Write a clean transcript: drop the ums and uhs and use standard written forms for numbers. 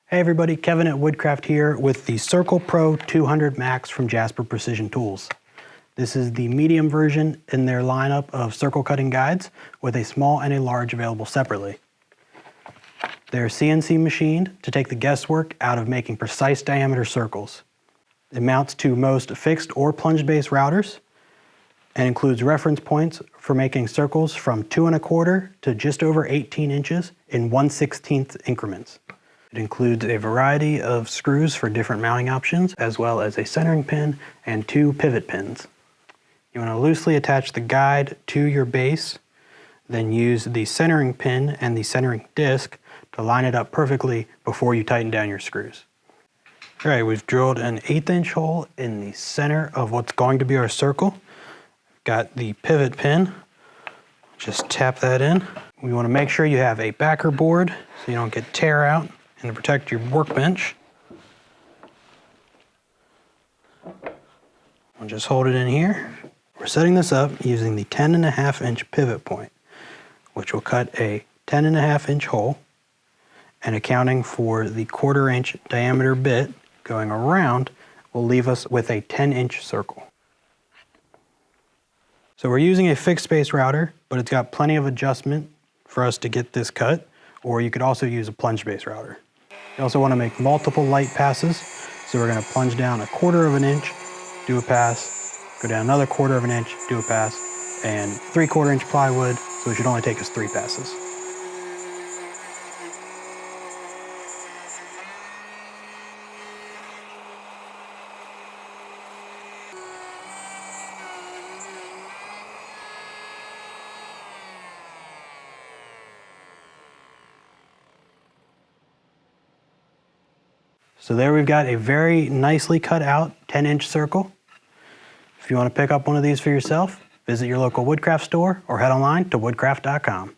Hey everybody, Kevin at Woodcraft here with the Circle Pro 200 Max from Jasper Precision Tools. This is the medium version in their lineup of circle cutting guides with a small and a large available separately. They're CNC machined to take the guesswork out of making precise diameter circles. It mounts to most fixed or plunge-based routers and includes reference points for making circles from 2 1/4 to just over 18 inches in 1/16 increments. It includes a variety of screws for different mounting options, as well as a centering pin and 2 pivot pins. You want to loosely attach the guide to your base, then use the centering pin and the centering disc to line it up perfectly before you tighten down your screws. All right, we've drilled an 1/8 inch hole in the center of what's going to be our circle. Got the pivot pin, just tap that in. We want to make sure you have a backer board so you don't get tear out and to protect your workbench. I'll just hold it in here. We're setting this up using the 10.5 inch pivot point, which will cut a 10.5 inch hole, and accounting for the 1/4 inch diameter bit going around will leave us with a 10 inch circle. So we're using a fixed space router, but it's got plenty of adjustment for us to get this cut, or you could also use a plunge-based router. You also want to make multiple light passes, so we're going to plunge down 1/4 inch, do a pass, go down another 1/4 inch, do a pass, and 3/4 inch plywood, so it should only take us 3 passes. So there we've got a very nicely cut out 10 inch circle. If you want to pick up one of these for yourself, visit your local Woodcraft store or head online to woodcraft.com.